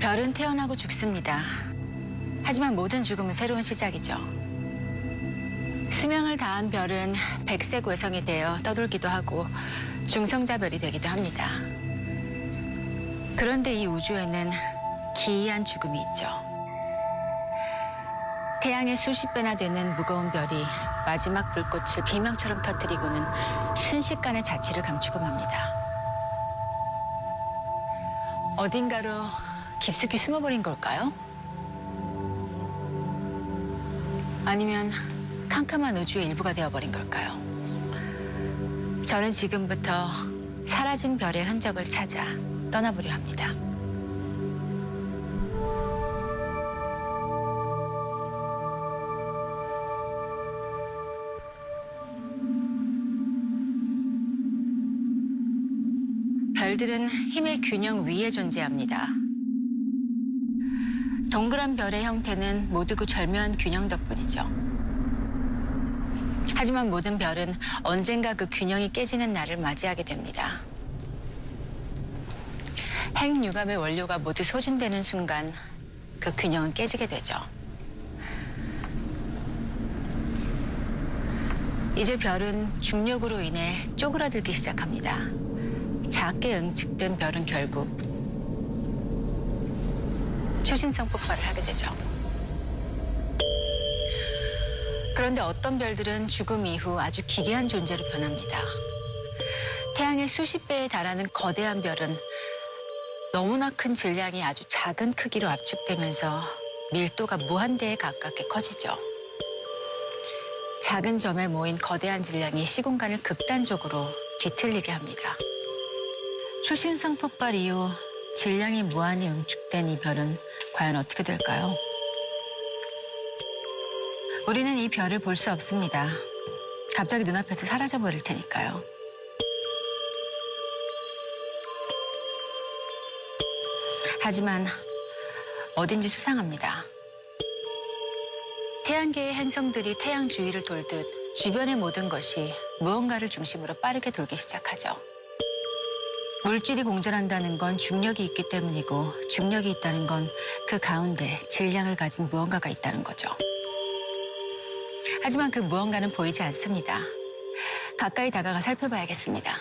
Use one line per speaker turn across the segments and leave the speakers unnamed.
별은 태어나고 죽습니다. 하지만 모든 죽음은 새로운 시작이죠. 수명을 다한 별은 백색 외성이 되어 떠돌기도 하고 중성자별이 되기도 합니다. 그런데 이 우주에는 기이한 죽음이 있죠. 태양의 수십 배나 되는 무거운 별이 마지막 불꽃을 비명처럼 터뜨리고는 순식간에 자취를 감추고 맙니다. 어딘가로 깊숙이 숨어버린 걸까요? 아니면 캄캄한 우주의 일부가 되어버린 걸까요? 저는 지금부터 사라진 별의 흔적을 찾아 떠나보려 합니다. 별들은 힘의 균형 위에 존재합니다. 동그란 별의 형태는 모두 그 절묘한 균형 덕분이죠. 하지만 모든 별은 언젠가 그 균형이 깨지는 날을 맞이하게 됩니다. 핵융합의 원료가 모두 소진되는 순간 그 균형은 깨지게 되죠. 이제 별은 중력으로 인해 쪼그라들기 시작합니다. 작게 응축된 별은 결국 초신성 폭발을 하게 되죠. 그런데 어떤 별들은 죽음 이후 아주 기괴한 존재로 변합니다. 태양의 수십 배에 달하는 거대한 별은 너무나 큰 질량이 아주 작은 크기로 압축되면서 밀도가 무한대에 가깝게 커지죠. 작은 점에 모인 거대한 질량이 시공간을 극단적으로 뒤틀리게 합니다. 초신성 폭발 이후 질량이 무한히 응축된 이 별은 과연 어떻게 될까요? 우리는 이 별을 볼 수 없습니다. 갑자기 눈앞에서 사라져버릴 테니까요. 하지만 어딘지 수상합니다. 태양계의 행성들이 태양 주위를 돌듯 주변의 모든 것이 무언가를 중심으로 빠르게 돌기 시작하죠. 물질이 공전한다는 건 중력이 있기 때문이고 중력이 있다는 건 그 가운데 질량을 가진 무언가가 있다는 거죠. 하지만 그 무언가는 보이지 않습니다. 가까이 다가가 살펴봐야겠습니다.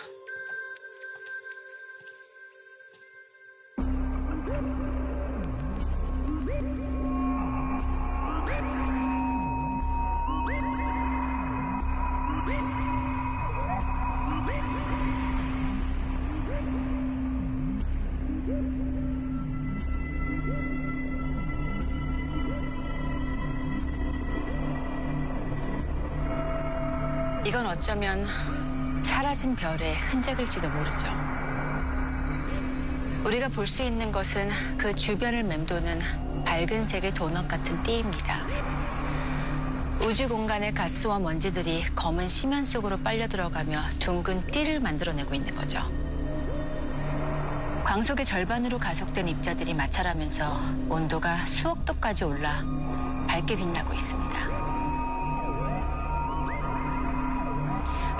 이건 어쩌면 사라진 별의 흔적일지도 모르죠. 우리가 볼 수 있는 것은 그 주변을 맴도는 밝은 색의 도넛 같은 띠입니다. 우주 공간의 가스와 먼지들이 검은 심연 속으로 빨려 들어가며 둥근 띠를 만들어내고 있는 거죠. 광속의 절반으로 가속된 입자들이 마찰하면서 온도가 수억 도까지 올라 밝게 빛나고 있습니다.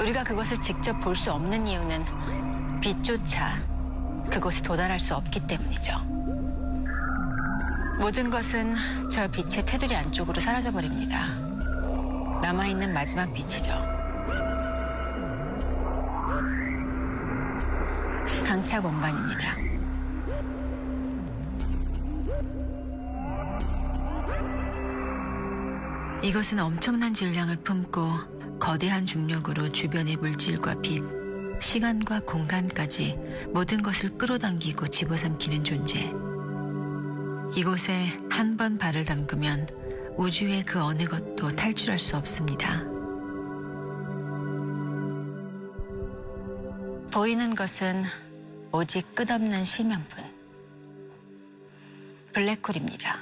우리가 그것을 직접 볼 수 없는 이유는 빛조차 그곳에 도달할 수 없기 때문이죠. 모든 것은 저 빛의 테두리 안쪽으로 사라져버립니다. 남아있는 마지막 빛이죠. 강착 원반입니다. 이것은 엄청난 질량을 품고 거대한 중력으로 주변의 물질과 빛, 시간과 공간까지 모든 것을 끌어당기고 집어삼키는 존재. 이곳에 한 번 발을 담그면 우주의 그 어느 것도 탈출할 수 없습니다. 보이는 것은 오직 끝없는 심연분. 블랙홀입니다.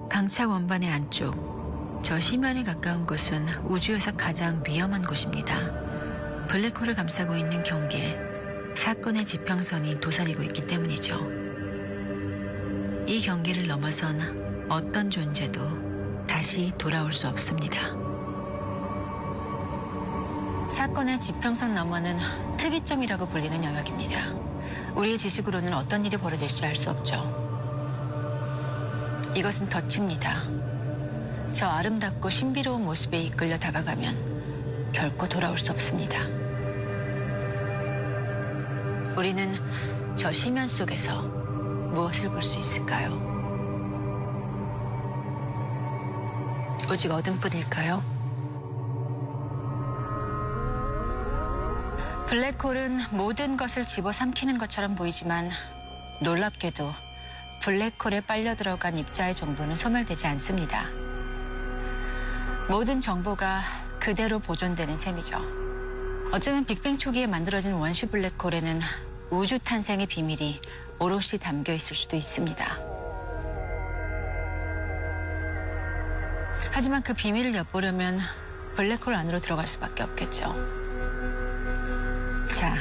강착 원반의 안쪽, 저 심연에 가까운 곳은 우주에서 가장 위험한 곳입니다. 블랙홀을 감싸고 있는 경계, 사건의 지평선이 도사리고 있기 때문이죠. 이 경계를 넘어선 어떤 존재도 다시 돌아올 수 없습니다. 사건의 지평선 너머는 특이점이라고 불리는 영역입니다. 우리의 지식으로는 어떤 일이 벌어질지 알 수 없죠. 이것은 덫입니다. 저 아름답고 신비로운 모습에 이끌려 다가가면 결코 돌아올 수 없습니다. 우리는 저 심연 속에서 무엇을 볼 수 있을까요? 오직 어둠뿐일까요? 블랙홀은 모든 것을 집어삼키는 것처럼 보이지만 놀랍게도 블랙홀에 빨려 들어간 입자의 정보는 소멸되지 않습니다. 모든 정보가 그대로 보존되는 셈이죠. 어쩌면 빅뱅 초기에 만들어진 원시 블랙홀에는 우주 탄생의 비밀이 오롯이 담겨 있을 수도 있습니다. 하지만 그 비밀을 엿보려면 블랙홀 안으로 들어갈 수밖에 없겠죠. 자,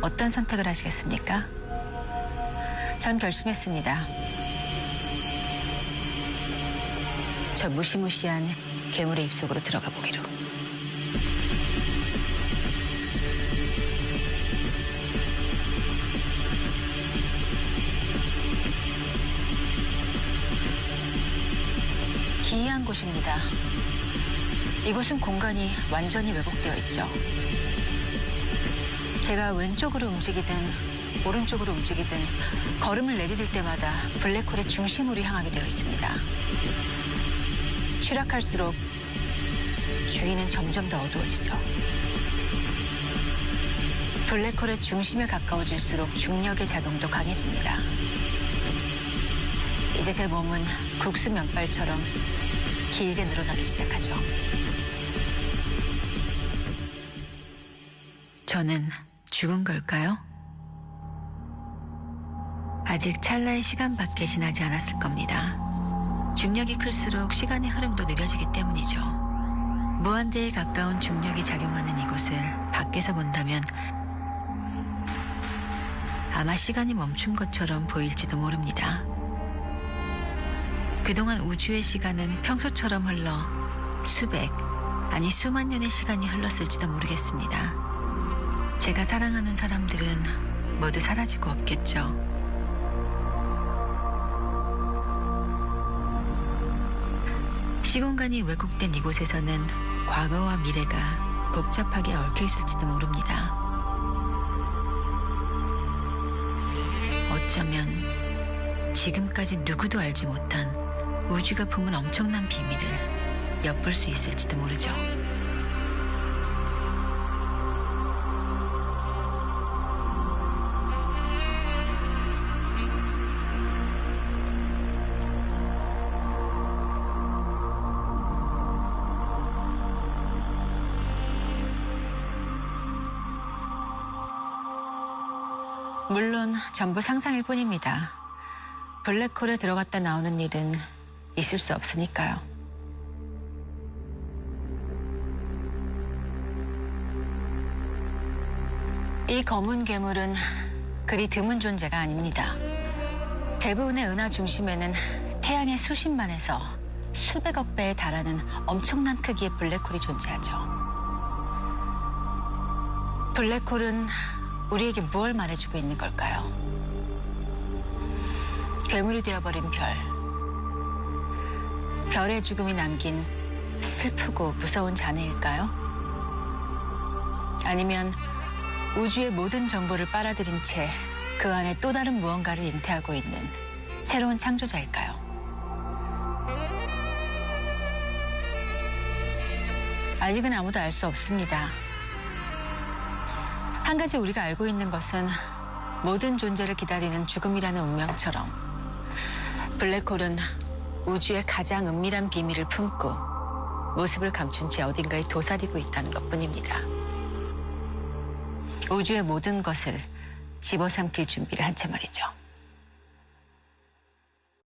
어떤 선택을 하시겠습니까? 전 결심했습니다. 저 무시무시한 괴물의 입속으로 들어가 보기로. 기이한 곳입니다. 이곳은 공간이 완전히 왜곡되어 있죠. 제가 왼쪽으로 움직이든 오른쪽으로 움직이든 걸음을 내디딜 때마다 블랙홀의 중심으로 향하게 되어 있습니다. 추락할수록 주위는 점점 더 어두워지죠. 블랙홀의 중심에 가까워질수록 중력의 작용도 강해집니다. 이제 제 몸은 국수 면발처럼 길게 늘어나기 시작하죠. 저는 죽은 걸까요? 아직 찰나의 시간밖에 지나지 않았을 겁니다. 중력이 클수록 시간의 흐름도 느려지기 때문이죠. 무한대에 가까운 중력이 작용하는 이곳을 밖에서 본다면 아마 시간이 멈춘 것처럼 보일지도 모릅니다. 그동안 우주의 시간은 평소처럼 흘러 수백, 아니 수만 년의 시간이 흘렀을지도 모르겠습니다. 제가 사랑하는 사람들은 모두 사라지고 없겠죠. 시공간이 왜곡된 이곳에서는 과거와 미래가 복잡하게 얽혀 있을지도 모릅니다. 어쩌면 지금까지 누구도 알지 못한 우주가 품은 엄청난 비밀을 엿볼 수 있을지도 모르죠. 물론 전부 상상일 뿐입니다. 블랙홀에 들어갔다 나오는 일은 있을 수 없으니까요. 이 검은 괴물은 그리 드문 존재가 아닙니다. 대부분의 은하 중심에는 태양의 수십만에서 수백억 배에 달하는 엄청난 크기의 블랙홀이 존재하죠. 블랙홀은 우리에게 무엇을 말해주고 있는 걸까요? 괴물이 되어버린 별. 별의 죽음이 남긴 슬프고 무서운 잔해일까요? 아니면 우주의 모든 정보를 빨아들인 채 그 안에 또 다른 무언가를 잉태하고 있는 새로운 창조자일까요? 아직은 아무도 알 수 없습니다. 한 가지 우리가 알고 있는 것은 모든 존재를 기다리는 죽음이라는 운명처럼 블랙홀은 우주의 가장 은밀한 비밀을 품고 모습을 감춘 채 어딘가에 도사리고 있다는 것뿐입니다. 우주의 모든 것을 집어삼킬 준비를 한 채 말이죠.